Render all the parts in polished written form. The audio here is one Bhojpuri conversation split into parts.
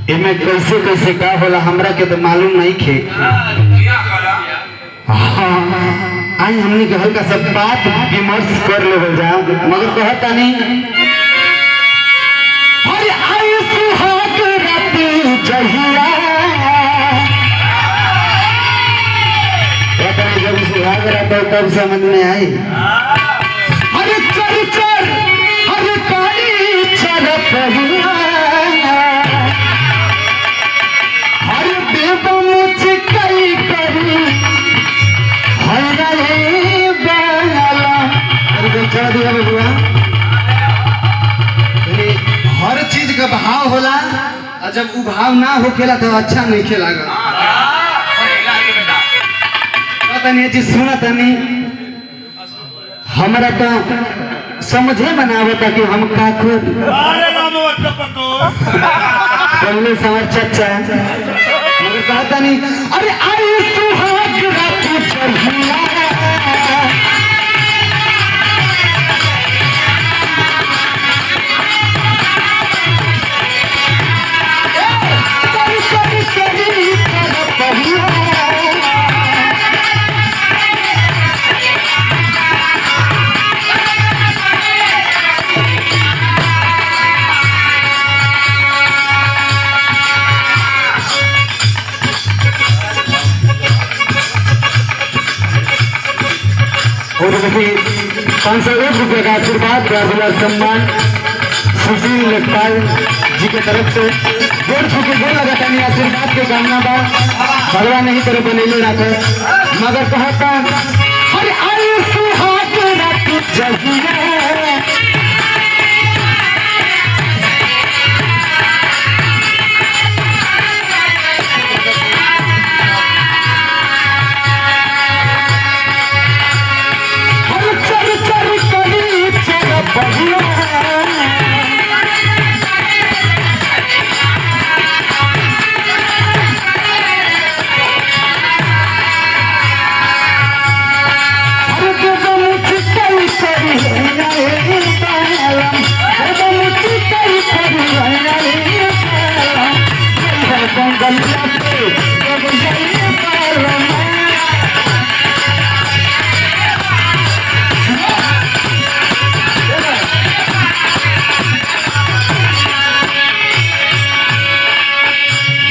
इमे कैसे कैसे का होला हमरा के तो मालूम नहीं खे। आज हमने के हल्का सा बात विमर्श कर ले जाओ मगर कहता नहीं अरे आई सुहाग रात जहिया पता नहीं जब सुहाग रात तब समझ में आई। अरे चल चल अरे काली चल पहिया अरे बेबा मुझे कई करी हर चीज का भाव होला और जब वो भाव ना होखेला तो अच्छा नहीं खेला पता नहीं जी सुना तनी हमारा तो समझे बनावता कि हम का खुद बोलने समझ चचा मगर कहता नहीं अरे आई सुहाग रात चढ़िया और देखिए 501 रुपये का आशीर्वाद सम्मान सुशील लेखपाल जी के तरफ से जोर छुके गोल लगाता नहीं आशीर्वाद के कामना बा भगवान नहीं तरफ बनेले रखे मगर कहता अरे आई सुहाग रात जहिया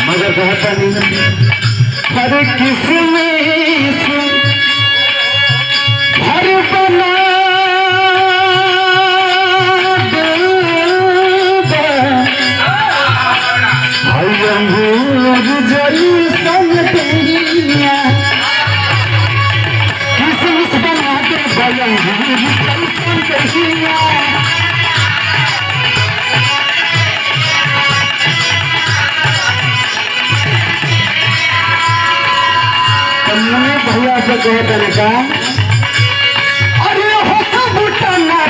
मगर कहता नहीं हर किसमें हर बना किसमिस बना के भैया से कहते का अरे हो बूटा ना